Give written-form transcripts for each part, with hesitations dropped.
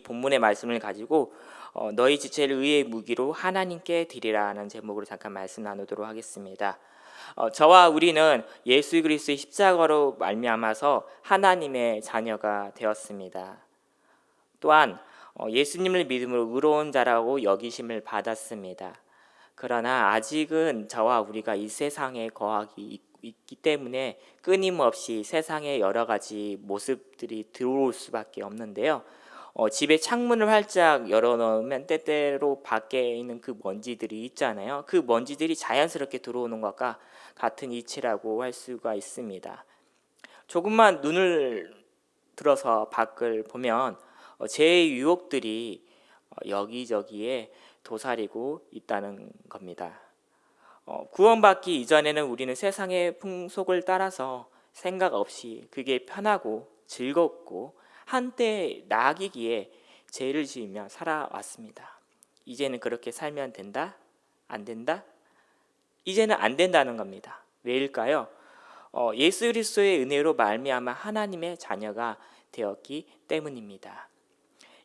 본문의 말씀을 가지고 너희 지체를 의의 무기로 하나님께 드리라는 제목으로 잠깐 말씀 나누도록 하겠습니다. 저와 우리는 예수 그리스도의 십자가로 말미암아서 하나님의 자녀가 되었습니다. 또한 예수님을 믿음으로 의로운 자라고 여기심을 받았습니다. 그러나 아직은 저와 우리가 이 세상에 거하기 있기 때문에 끊임없이 세상의 여러 가지 모습들이 들어올 수밖에 없는데요. 집에 창문을 활짝 열어놓으면 때때로 밖에 있는 그 먼지들이 있잖아요. 그 먼지들이 자연스럽게 들어오는 것과 같은 이치라고 할 수가 있습니다. 조금만 눈을 들어서 밖을 보면 제 유혹들이 여기저기에 도사리고 있다는 겁니다. 구원받기 이전에는 우리는 세상의 풍속을 따라서 생각 없이 그게 편하고 즐겁고 한때 낙이기에 죄를 지으며 살아왔습니다. 이제는 그렇게 살면 된다? 안 된다? 이제는 안 된다는 겁니다. 왜일까요? 예수 그리스도의 은혜로 말미암아 하나님의 자녀가 되었기 때문입니다.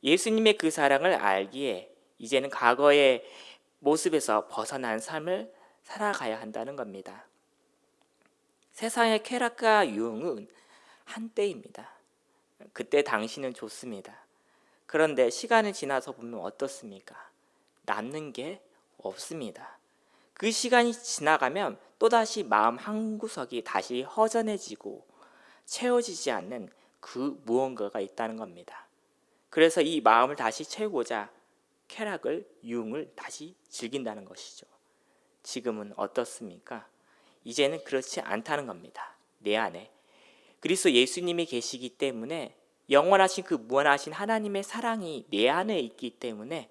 예수님의 그 사랑을 알기에 이제는 과거의 모습에서 벗어난 삶을 살아가야 한다는 겁니다. 세상의 쾌락과 유흥은 한때입니다. 그때 당시는 좋습니다. 그런데 시간이 지나서 보면 어떻습니까? 남는 게 없습니다. 그 시간이 지나가면 또다시 마음 한구석이 다시 허전해지고 채워지지 않는 그 무언가가 있다는 겁니다. 그래서 이 마음을 다시 채우고자 쾌락을, 유흥을 다시 즐긴다는 것이죠. 지금은 어떻습니까? 이제는 그렇지 않다는 겁니다. 내 안에 그리스도 예수님이 계시기 때문에 영원하신 그 무한하신 하나님의 사랑이 내 안에 있기 때문에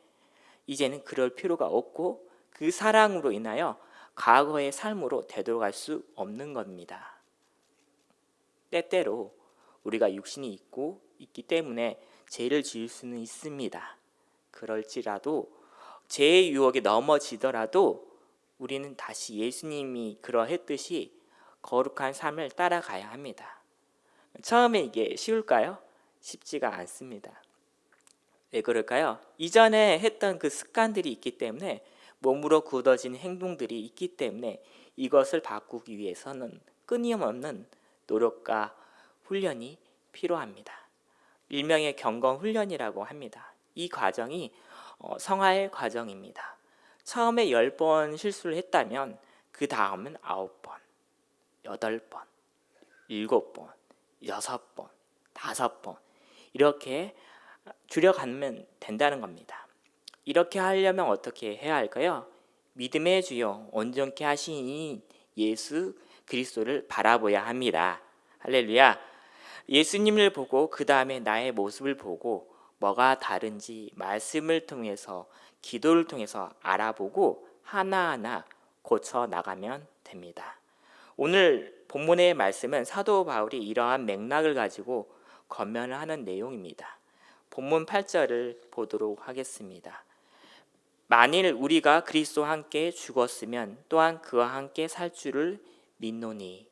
이제는 그럴 필요가 없고 그 사랑으로 인하여 과거의 삶으로 되돌아갈 수 없는 겁니다. 때때로 우리가 육신이 있기 때문에 죄를 지을 수는 있습니다. 그럴지라도 죄의 유혹에 넘어지더라도 우리는 다시 예수님이 그러했듯이 거룩한 삶을 따라가야 합니다. 처음에 이게 쉬울까요? 쉽지가 않습니다. 왜 그럴까요? 이전에 했던 그 습관들이 있기 때문에 몸으로 굳어진 행동들이 있기 때문에 이것을 바꾸기 위해서는 끊임없는 노력과 훈련이 필요합니다. 일명의 경건훈련이라고 합니다. 이 과정이 성화의 과정입니다. 처음에 10번 실수를 했다면 그 다음은 9번, 8번, 7번, 6번, 5번 이렇게 줄여가면 된다는 겁니다. 이렇게 하려면 어떻게 해야 할까요? 믿음의 주요 온전케 하신 예수 그리스도를 바라보아야 합니다. 할렐루야. 예수님을 보고 그 다음에 나의 모습을 보고 뭐가 다른지 말씀을 통해서 기도를 통해서 알아보고 하나하나 고쳐 나가면 됩니다. 오늘 본문의 말씀은 사도 바울이 이러한 맥락을 가지고 권면을 하는 내용입니다. 본문 8절을 보도록 하겠습니다. 만일 우리가 그리스도와 함께 죽었으면 또한 그와 함께 살 줄을 믿노니.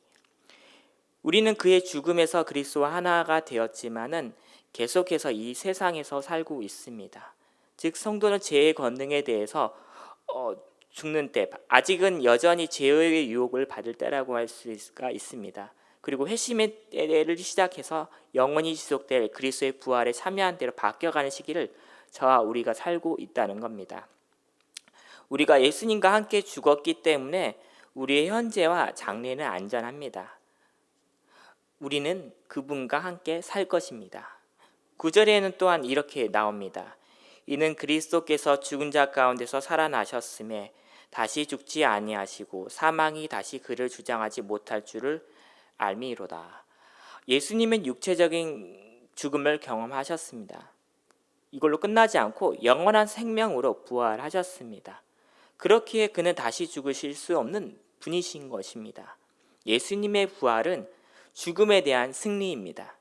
우리는 그의 죽음에서 그리스도와 하나가 되었지만은 계속해서 이 세상에서 살고 있습니다. 즉 성도는 죄의 권능에 대해서 죽는 때 아직은 여전히 죄의 유혹을 받을 때라고 할 수가 있습니다. 그리고 회심의 때를 시작해서 영원히 지속될 그리스도의 부활에 참여한 대로 바뀌어가는 시기를 저와 우리가 살고 있다는 겁니다. 우리가 예수님과 함께 죽었기 때문에 우리의 현재와 장래는 안전합니다. 우리는 그분과 함께 살 것입니다. 9절에는 또한 이렇게 나옵니다. 이는 그리스도께서 죽은 자 가운데서 살아나셨음에 다시 죽지 아니하시고 사망이 다시 그를 주장하지 못할 줄을 알미로다. 예수님은 육체적인 죽음을 경험하셨습니다. 이걸로 끝나지 않고 영원한 생명으로 부활하셨습니다. 그렇기에 그는 다시 죽으실 수 없는 분이신 것입니다. 예수님의 부활은 죽음에 대한 승리입니다.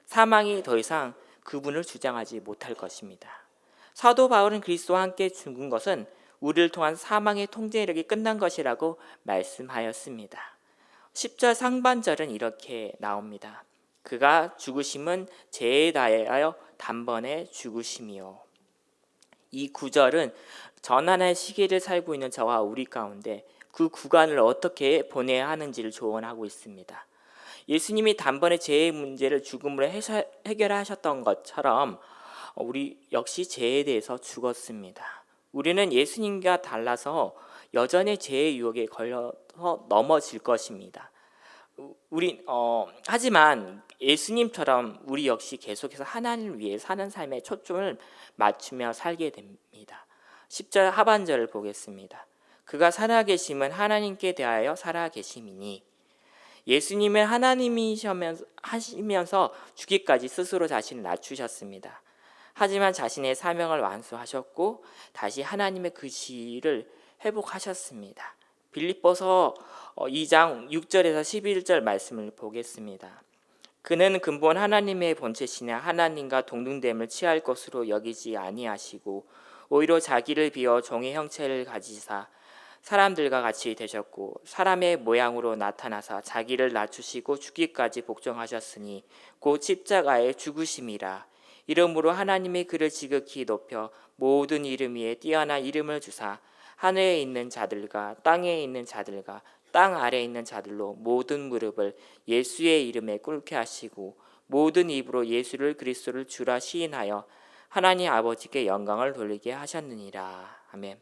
사망이 더 이상 그분을 주장하지 못할 것입니다. 사도 바울은 그리스도와 함께 죽은 것은 우리를 통한 사망의 통제력이 끝난 것이라고 말씀하였습니다. 10절 상반절은 이렇게 나옵니다. 그가 죽으심은 죄에 대하여 단번에 죽으심이요. 이 구절은 전환의 시기를 살고 있는 저와 우리 가운데 그 구간을 어떻게 보내야 하는지를 조언하고 있습니다. 예수님이 단번에 죄의 문제를 죽음으로 해결하셨던 것처럼 우리 역시 죄에 대해서 죽었습니다. 우리는 예수님과 달라서 여전히 죄의 유혹에 걸려서 넘어질 것입니다. 하지만 예수님처럼 우리 역시 계속해서 하나님을 위해 사는 삶에 초점을 맞추며 살게 됩니다. 10절 하반절을 보겠습니다. 그가 살아계심은 하나님께 대하여 살아계심이니. 예수님은 하나님이시면서 죽기까지 스스로 자신을 낮추셨습니다. 하지만 자신의 사명을 완수하셨고 다시 하나님의 그 지위를 회복하셨습니다. 빌립보서 2장 6절에서 11절 말씀을 보겠습니다. 그는 근본 하나님의 본체시나 하나님과 동등됨을 취할 것으로 여기지 아니하시고 오히려 자기를 비워 종의 형체를 가지사 사람들과 같이 되셨고 사람의 모양으로 나타나사 자기를 낮추시고 죽기까지 복종하셨으니 곧 십자가의 죽으심이라. 이름으로 하나님의 그를 지극히 높여 모든 이름 위에 뛰어난 이름을 주사 하늘에 있는 자들과 땅에 있는 자들과 땅 아래에 있는 자들로 모든 무릎을 예수의 이름에 꿇게 하시고 모든 입으로 예수를 그리스도를 주라 시인하여 하나님 아버지께 영광을 돌리게 하셨느니라. 아멘.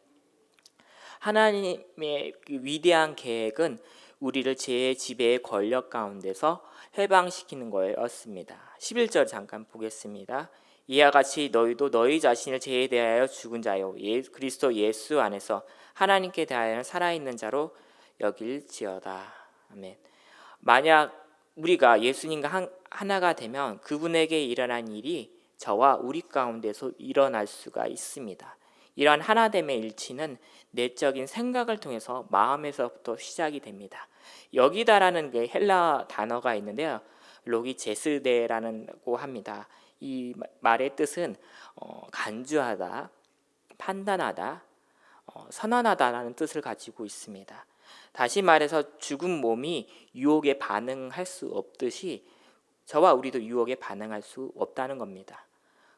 하나님의 그 위대한 계획은 우리를 죄의 지배의 권력 가운데서 해방시키는 거였습니다. 11절 잠깐 보겠습니다. 이와 같이 너희도 너희 자신을 죄에 대하여 죽은 자요 그리스도 예수 안에서 하나님께 대하여 살아있는 자로 여길지어다. 아멘. 만약 우리가 예수님과 하나가 되면 그분에게 일어난 일이 저와 우리 가운데서 일어날 수가 있습니다. 이러한 하나됨의 일치는 내적인 생각을 통해서 마음에서부터 시작이 됩니다. 여기다라는 게 헬라 단어가 있는데요. 로기제스데라고 합니다. 이 말의 뜻은 간주하다, 판단하다, 선언하다라는 뜻을 가지고 있습니다. 다시 말해서 죽은 몸이 유혹에 반응할 수 없듯이 저와 우리도 유혹에 반응할 수 없다는 겁니다.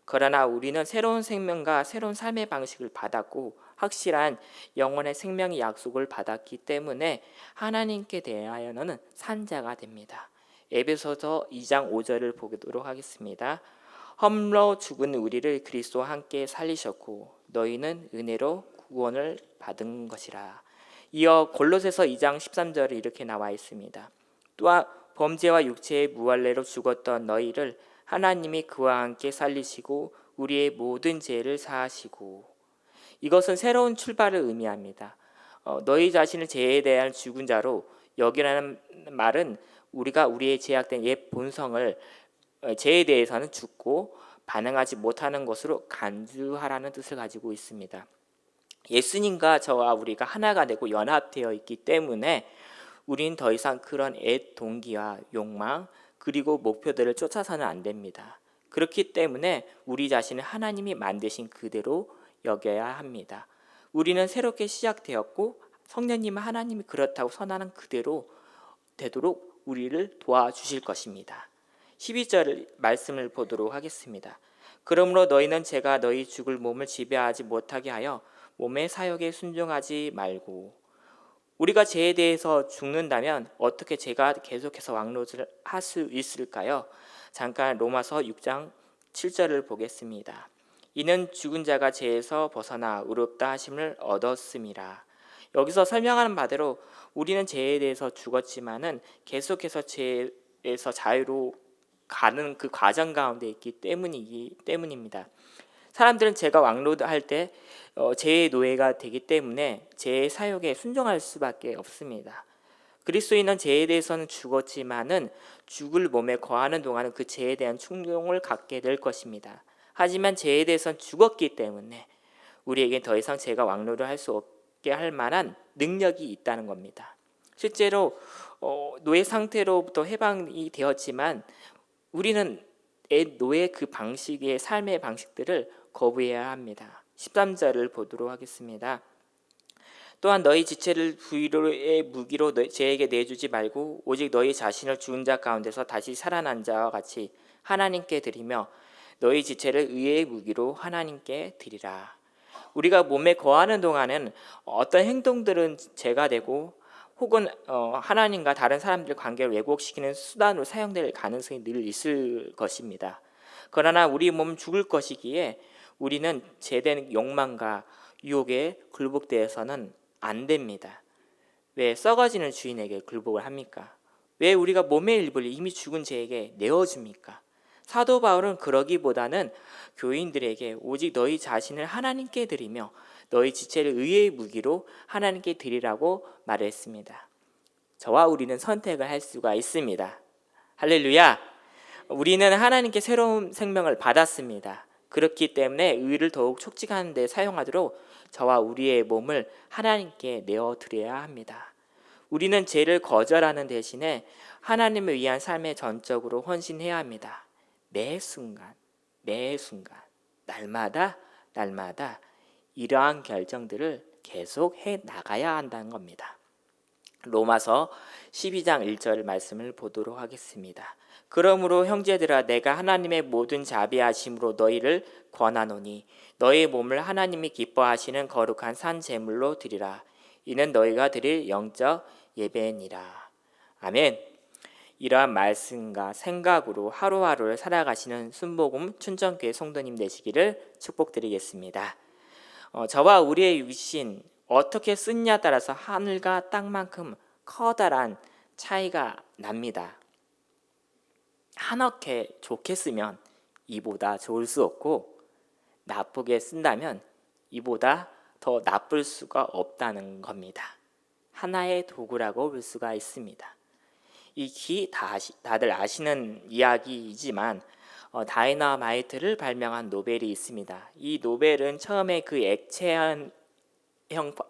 그러나 우리는 새로운 생명과 새로운 삶의 방식을 받았고 확실한 영원의 생명의 약속을 받았기 때문에 하나님께 대하여는 산자가 됩니다. 에베소서 2장 5절을 보도록 하겠습니다. 험로 죽은 우리를 그리스도와 함께 살리셨고 너희는 은혜로 구원을 받은 것이라. 이어 골로새서 2장 13절에 이렇게 나와 있습니다. 또한 범죄와 육체의 무할례로 죽었던 너희를 하나님이 그와 함께 살리시고 우리의 모든 죄를 사하시고. 이것은 새로운 출발을 의미합니다. 너희 자신을 죄에 대한 죽은 자로 여기라는 말은 우리가 우리의 제약된 옛 본성을 죄에 대해서는 죽고 반응하지 못하는 것으로 간주하라는 뜻을 가지고 있습니다. 예수님과 저와 우리가 하나가 되고 연합되어 있기 때문에 우리는 더 이상 그런 옛 동기와 욕망 그리고 목표들을 쫓아서는 안 됩니다. 그렇기 때문에 우리 자신을 하나님이 만드신 그대로 여겨야 합니다. 우리는 새롭게 시작되었고 성령님은 하나님이 그렇다고 선하는 그대로 되도록 우리를 도와주실 것입니다. 12절 말씀을 보도록 하겠습니다. 그러므로 너희는 제가 너희 죽을 몸을 지배하지 못하게 하여 몸의 사욕에 순종하지 말고. 우리가 죄에 대해서 죽는다면 어떻게 죄가 계속해서 왕노를 할 수 있을까요? 잠깐 로마서 6장 7절을 보겠습니다. 이는 죽은 자가 죄에서 벗어나 의롭다 하심을 얻었음이라. 여기서 설명하는 바대로 우리는 죄에 대해서 죽었지만은 계속해서 죄에서 자유로 가는 그 과정 가운데 있기 때문입니다. 사람들은 죄가 왕노할 때 죄의 노예가 되기 때문에 죄의 사욕에 순종할 수밖에 없습니다. 그리스도인은 죄에 대해서는 죽었지만은 죽을 몸에 거하는 동안은 그 죄에 대한 충동을 갖게 될 것입니다. 하지만 죄에 대해서는 죽었기 때문에 우리에게 더 이상 죄가 왕노를 할 수 없게 할 만한 능력이 있다는 겁니다. 실제로 노예 상태로부터 해방이 되었지만 우리는 노예 그 방식의 삶의 방식들을 거부해야 합니다. 13절을 보도록 하겠습니다. 또한 너희 지체를 불의의 무기로 죄에게 내주지 말고 오직 너희 자신을 죽은 자 가운데서 다시 살아난 자와 같이 하나님께 드리며 너희 지체를 의의 무기로 하나님께 드리라. 우리가 몸에 거하는 동안은 어떤 행동들은 죄가 되고 혹은 하나님과 다른 사람들의 관계를 왜곡시키는 수단으로 사용될 가능성이 늘 있을 것입니다. 그러나 우리 몸 죽을 것이기에 우리는 제된 욕망과 유혹에 굴복되어서는 안 됩니다. 왜 썩어지는 주인에게 굴복을 합니까? 왜 우리가 몸의 일부를 이미 죽은 죄에게 내어줍니까? 사도 바울은 그러기보다는 교인들에게 오직 너희 자신을 하나님께 드리며 너희 지체를 의의 무기로 하나님께 드리라고 말했습니다. 저와 우리는 선택을 할 수가 있습니다. 할렐루야! 우리는 하나님께 새로운 생명을 받았습니다. 그렇기 때문에 의를 더욱 촉진하는 데 사용하도록 저와 우리의 몸을 하나님께 내어드려야 합니다. 우리는 죄를 거절하는 대신에 하나님을 위한 삶에 전적으로 헌신해야 합니다. 매 순간, 날마다 이러한 결정들을 계속 해 나가야 한다는 겁니다. 로마서 12장 1절 말씀을 보도록 하겠습니다. 그러므로 형제들아 내가 하나님의 모든 자비하심으로 너희를 권하노니 너희 몸을 하나님이 기뻐하시는 거룩한 산 제물로 드리라. 이는 너희가 드릴 영적 예배니라. 아멘. 이러한 말씀과 생각으로 하루하루를 살아가시는 순복음 춘천교회 성도님 되시기를 축복드리겠습니다. 저와 우리의 육신 어떻게 쓰느냐에 따라서 하늘과 땅만큼 커다란 차이가 납니다. 한없게 좋게 쓰면 이보다 좋을 수 없고 나쁘게 쓴다면 이보다 더 나쁠 수가 없다는 겁니다. 하나의 도구라고 볼 수가 있습니다. 이 다들 아시는 이야기이지만 다이너마이트를 발명한 노벨이 있습니다. 이 노벨은 처음에 그 액체형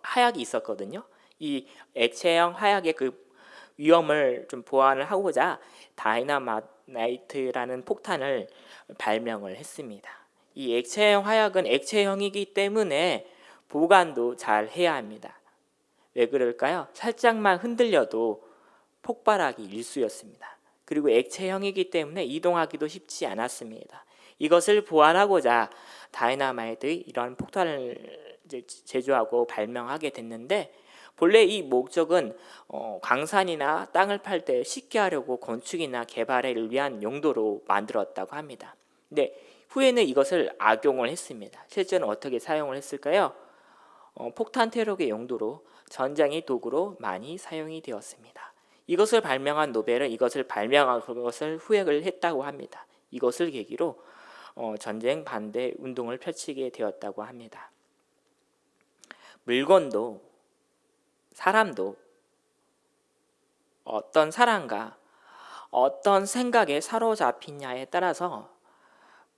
화약이 있었거든요. 이 액체형 화약의 그 위험을 좀 보완을 하고자 다이너마이트라는 폭탄을 발명을 했습니다. 이 액체형 화약은 액체형이기 때문에 보관도 잘 해야 합니다. 왜 그럴까요? 살짝만 흔들려도 폭발하기 일쑤였습니다. 그리고 액체형이기 때문에 이동하기도 쉽지 않았습니다. 이것을 보완하고자 다이너마이트의 이런 폭탄을 제조하고 발명하게 됐는데 본래 이 목적은 광산이나 땅을 팔 때 쉽게 하려고 건축이나 개발을 위한 용도로 만들었다고 합니다. 근데 후에는 이것을 악용을 했습니다. 실제는 어떻게 사용을 했을까요? 폭탄 테러의 용도로 전쟁의 도구로 많이 사용이 되었습니다. 이것을 발명한 노벨은 이것을 발명한 것을 후회를 했다고 합니다. 이것을 계기로 전쟁 반대 운동을 펼치게 되었다고 합니다. 물건도 사람도 어떤 사람과 어떤 생각에 사로잡히냐에 따라서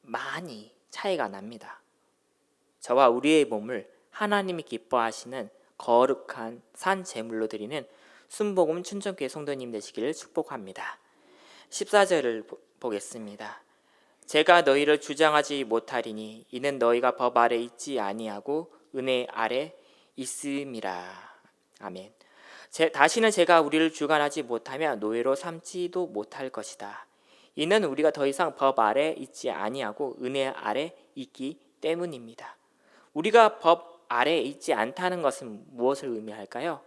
많이 차이가 납니다. 저와 우리의 몸을 하나님이 기뻐하시는 거룩한 산 제물로 드리는 순복음 춘천교회 성도님 되시기를 축복합니다. 14절을 보겠습니다. 제가 너희를 주장하지 못하리니 이는 너희가 법 아래 있지 아니하고 은혜 아래 있음이라. 아멘. 다시는 제가 우리를 주관하지 못하며 노예로 삼지도 못할 것이다. 이는 우리가 더 이상 법 아래 있지 아니하고 은혜 아래 있기 때문입니다. 우리가 법 아래 있지 않다는 것은 무엇을 의미할까요?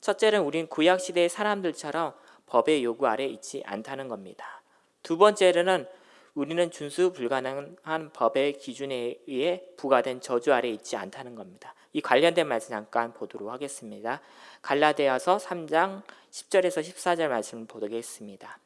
첫째는 우린 구약시대의 사람들처럼 법의 요구 아래 있지 않다는 겁니다. 두 번째로는 우리는 준수 불가능한 법의 기준에 의해 부과된 저주 아래 있지 않다는 겁니다. 이 관련된 말씀 잠깐 보도록 하겠습니다. 갈라디아서 3장 10절에서 14절 말씀을 보겠습니다.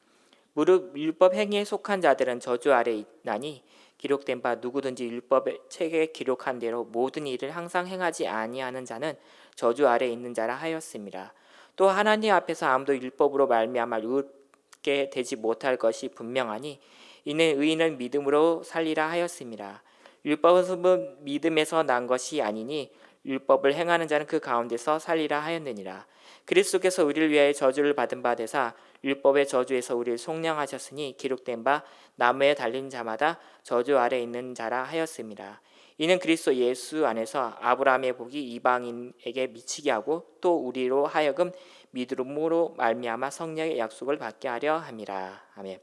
무릇 율법 행위에 속한 자들은 저주 아래 있나니 기록된 바 누구든지 율법의 책에 기록한 대로 모든 일을 항상 행하지 아니하는 자는 저주 아래 있는 자라 하였음이라. 또 하나님 앞에서 아무도 율법으로 말미암아 의롭게 되지 못할 것이 분명하니 이는 의인은 믿음으로 살리라 하였음이라. 율법은 믿음에서 난 것이 아니니 율법을 행하는 자는 그 가운데서 살리라 하였느니라. 그리스도께서 우리를 위하여 저주를 받은 바 되사 율법의 저주에서 우리를 속량하셨으니 기록된 바 나무에 달린 자마다 저주 아래 있는 자라 하였음이라. 이는 그리스도 예수 안에서 아브라함의 복이 이방인에게 미치게 하고 또 우리로 하여금 믿음으로 말미암아 성령의 약속을 받게 하려 함이라. 아멘.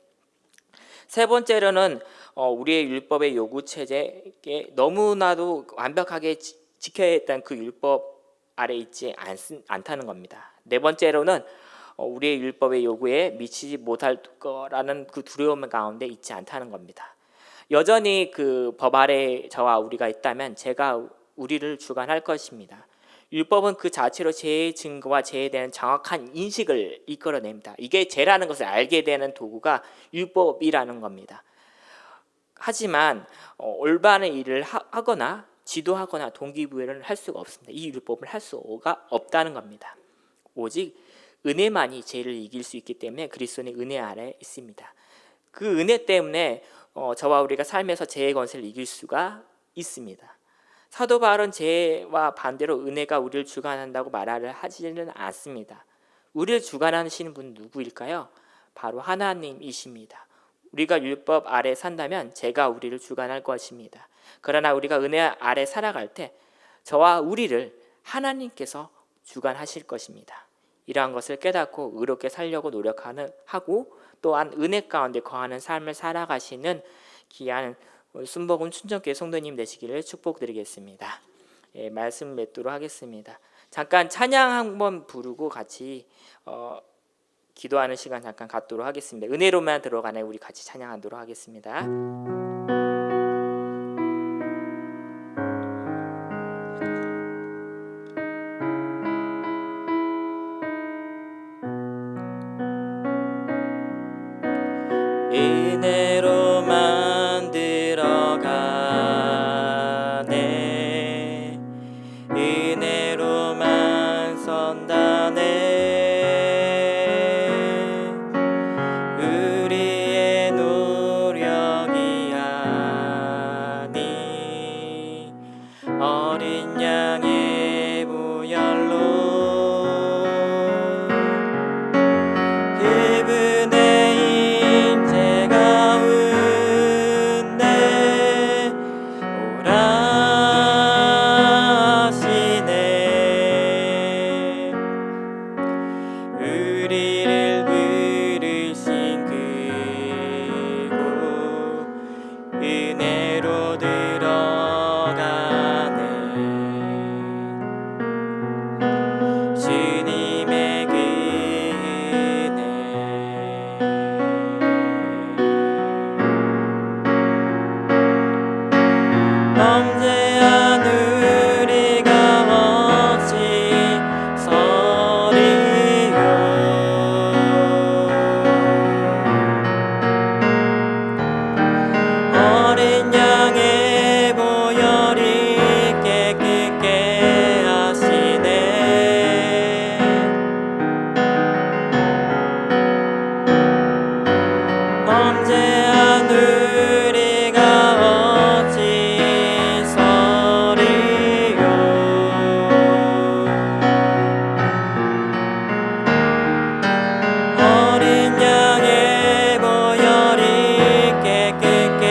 세 번째로는 우리의 율법의 요구 체제에 너무나도 완벽하게 지켜야 했던 그 율법 아래 있지 않다는 겁니다. 네 번째로는 우리의 율법의 요구에 미치지 못할 거라는 그 두려움 가운데 있지 않다는 겁니다. 여전히 그 법 아래 저와 우리가 있다면 제가 우리를 주관할 것입니다. 율법은 그 자체로 죄의 증거와 죄에 대한 정확한 인식을 이끌어냅니다. 이게 죄라는 것을 알게 되는 도구가 율법이라는 겁니다. 하지만 올바른 일을 하거나 지도하거나 동기부여를 할 수가 없습니다. 이 율법을 할 수가 없다는 겁니다. 오직 은혜만이 죄를 이길 수 있기 때문에 그리스도는 은혜 아래 있습니다. 그 은혜 때문에 저와 우리가 삶에서 죄의 권세를 이길 수가 있습니다. 사도 바울은 죄와 반대로 은혜가 우리를 주관한다고 말을 하지는 않습니다. 우리를 주관하시는 분은 누구일까요? 바로 하나님이십니다. 우리가 율법 아래 산다면 죄가 우리를 주관할 것입니다. 그러나 우리가 은혜 아래 살아갈 때 저와 우리를 하나님께서 주관하실 것입니다. 이러한 것을 깨닫고 의롭게 살려고 노력하고 또한 은혜 가운데 거하는 삶을 살아가시는 귀한 순복음 춘천교회 성도님 되시기를 축복드리겠습니다. 말씀 맺도록 하겠습니다. 잠깐 찬양 한번 부르고 같이 기도하는 시간 잠깐 갖도록 하겠습니다. 은혜로만 들어가네 우리 같이 찬양하도록 하겠습니다. 은혜로만 들어가네 은혜로만 선다네 우리의 노력이 아니 어린 양의 보혈로 은혜로 들어가네 주님의 그 은혜 범죄한 우리가 어찌 서리요 어린 양의 보혈이 깨끗게 하시네 범죄한 우리가 어찌 서리요 어린 양의 보혈이 깨끗게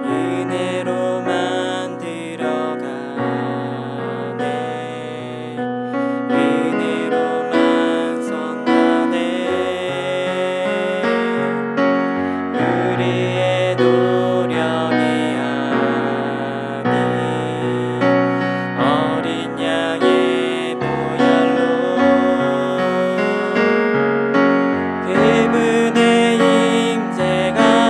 은혜로만 들어가네 은혜로만 선다네 우리의 노력이 아니 어린 양의 보혈로 그분의 임재 가운데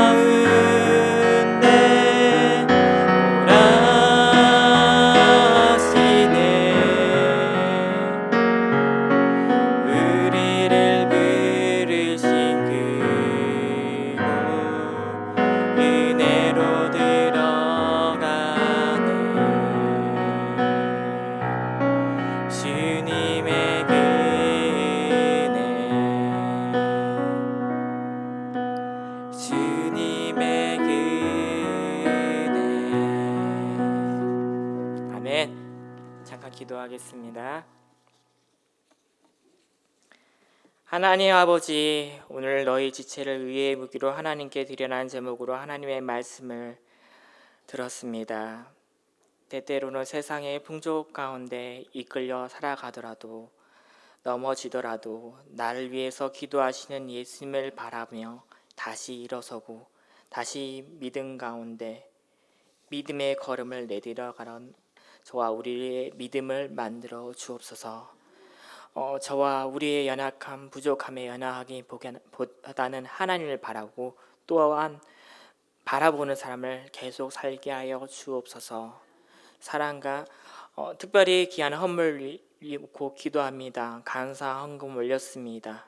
우리를 부르신 그곳 은혜로 들어가네 주님의 그 은혜 주님의 그 은혜 아멘. 잠깐 기도하겠습니다. 하나님 아버지, 오늘 너희 지체를 의의 무기로 하나님께 드려난 제목으로 하나님의 말씀을 들었습니다. 때때로는 세상의 풍조 가운데 이끌려 살아가더라도 넘어지더라도 나를 위해서 기도하시는 예수님을 바라며 다시 일어서고 다시 믿음 가운데 믿음의 걸음을 내디뎌가는 저와 우리의 믿음을 만들어 주옵소서. 저와 우리의 연약함, 부족함에 연약하기보다는 하나님을 바라고 또한 바라보는 사람을 계속 살게 하여 주옵소서. 사랑과 특별히 귀한 헌물 놓고 기도합니다. 감사 헌금 올렸습니다.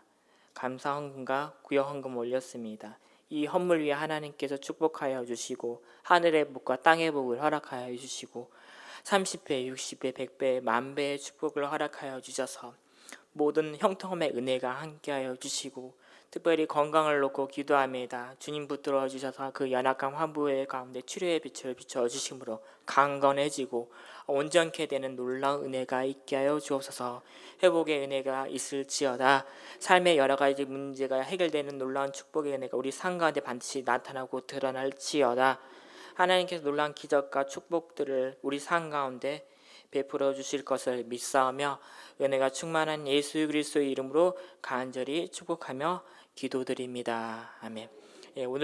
감사 헌금과 구역 헌금 올렸습니다. 이 헌물 위에 하나님께서 축복하여 주시고 하늘의 복과 땅의 복을 허락하여 주시고 30배, 60배, 100배, 만배의 축복을 허락하여 주셔서 모든 형통함의 은혜가 함께하여 주시고 특별히 건강을 놓고 기도합니다. 주님 붙들어 주셔서 그 연약한 환부의 가운데 치료의 빛을 비춰 주심으로 강건해지고 온전케 되는 놀라운 은혜가 있게 하여 주옵소서. 회복의 은혜가 있을지어다. 삶의 여러 가지 문제가 해결되는 놀라운 축복의 은혜가 우리 삶 가운데 반드시 나타나고 드러날지어다. 하나님께서 놀라운 기적과 축복들을 우리 삶 가운데 베풀어 주실 것을 믿사오며 은혜가 충만한 예수 그리스도의 이름으로 간절히 축복하며 기도드립니다. 아멘. 오늘